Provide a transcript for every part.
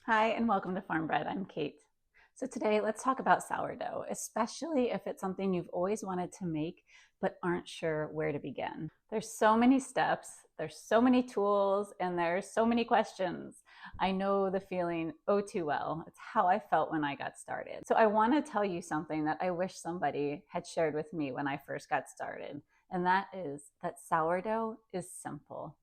Hi, and welcome to Farm Bread. I'm Kate. So today let's talk about sourdough, especially if it's something you've always wanted to make but aren't sure where to begin. There's so many steps, there's so many tools, and there's so many questions. I know the feeling oh too well. It's how I felt when I got started. So I want to tell you something that I wish somebody had shared with me when I first got started, and that is that sourdough is simple,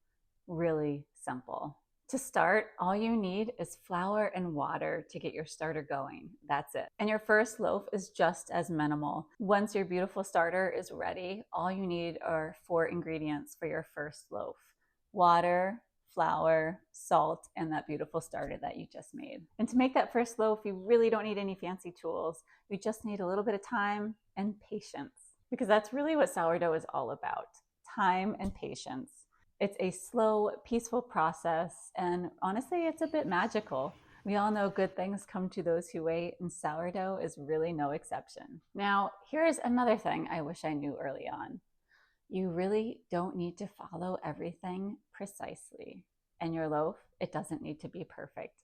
really simple. To start, all you need is flour and water to get your starter going. That's it. And your first loaf is just as minimal. Once your beautiful starter is ready, all you need are 4 ingredients for your first loaf: water, flour, salt, and that beautiful starter that you just made. And to make that first loaf, you really don't need any fancy tools. You just need a little bit of time and patience, because that's really what sourdough is all about: time and patience. It's a slow, peaceful process, and honestly, it's a bit magical. We all know good things come to those who wait, and sourdough is really no exception. Now, here's another thing I wish I knew early on. You really don't need to follow everything precisely. And your loaf, it doesn't need to be perfect.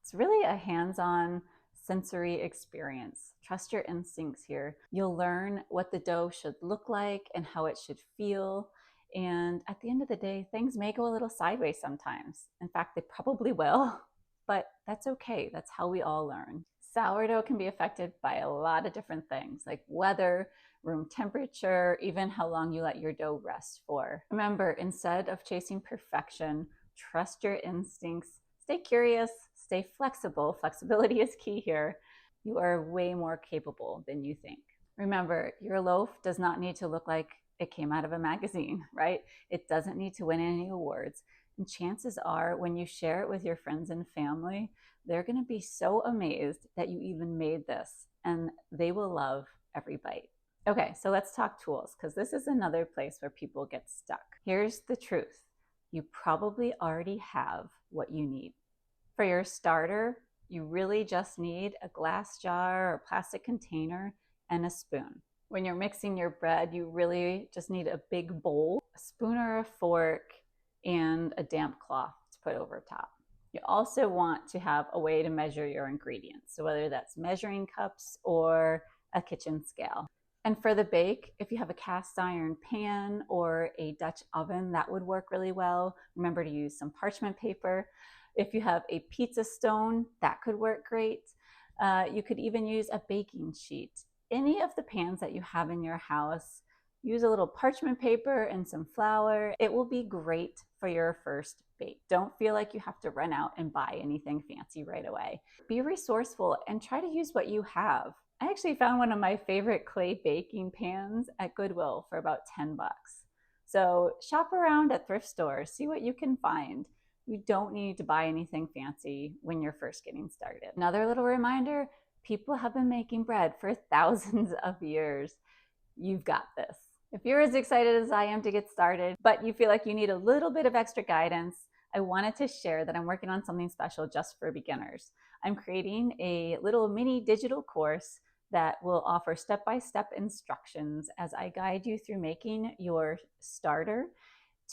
It's really a hands-on sensory experience. Trust your instincts here. You'll learn what the dough should look like and how it should feel. And at the end of the day, things may go a little sideways sometimes. In fact, they probably will, but that's okay. That's how we all learn. Sourdough can be affected by a lot of different things, like weather, room temperature, even how long you let your dough rest for. Remember, instead of chasing perfection, trust your instincts, stay curious, stay flexible. Flexibility is key here. You are way more capable than you think. Remember, your loaf does not need to look like it came out of a magazine, right? It doesn't need to win any awards. And chances are, when you share it with your friends and family, they're going to be so amazed that you even made this, and they will love every bite. Okay, so let's talk tools, because this is another place where people get stuck. Here's the truth. You probably already have what you need. For your starter, you really just need a glass jar or plastic container and a spoon. When you're mixing your bread, you really just need a big bowl, a spoon or a fork, and a damp cloth to put over top. You also want to have a way to measure your ingredients, so whether that's measuring cups or a kitchen scale. And for the bake, if you have a cast iron pan or a Dutch oven, that would work really well. Remember to use some parchment paper. If you have a pizza stone, that could work great. You could even use a baking sheet. Any of the pans that you have in your house, use a little parchment paper and some flour. It will be great for your first bake. Don't feel like you have to run out and buy anything fancy right away. Be resourceful and try to use what you have. I actually found one of my favorite clay baking pans at Goodwill for about 10 bucks. So shop around at thrift stores, see what you can find. You don't need to buy anything fancy when you're first getting started. Another little reminder, people have been making bread for thousands of years. You've got this. If you're as excited as I am to get started, but you feel like you need a little bit of extra guidance, I wanted to share that I'm working on something special just for beginners. I'm creating a little mini digital course that will offer step-by-step instructions as I guide you through making your starter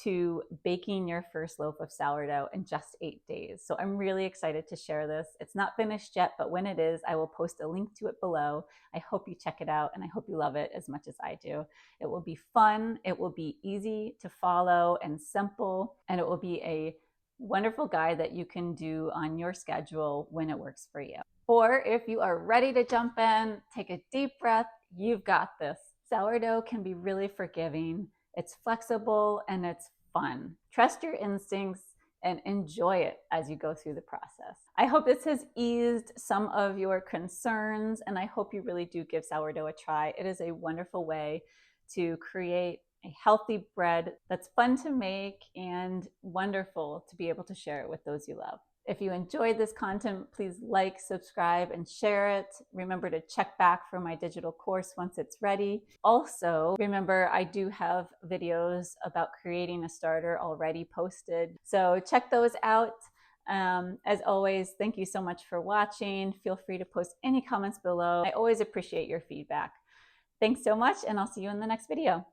to baking your first loaf of sourdough in just 8 days. So I'm really excited to share this. It's not finished yet, but when it is, I will post a link to it below. I hope you check it out, and I hope you love it as much as I do. It will be fun, it will be easy to follow and simple, and it will be a wonderful guide that you can do on your schedule when it works for you. Or if you are ready to jump in, take a deep breath, you've got this. Sourdough can be really forgiving. It's flexible and it's fun. Trust your instincts and enjoy it as you go through the process. I hope this has eased some of your concerns, and I hope you really do give sourdough a try. It is a wonderful way to create a healthy bread that's fun to make and wonderful to be able to share it with those you love. If you enjoyed this content, please like, subscribe, and share it. Remember to check back for my digital course once it's ready. Also, remember I do have videos about creating a starter already posted, so check those out. As always, thank you so much for watching. Feel free to post any comments below. I always appreciate your feedback. Thanks so much, and I'll see you in the next video.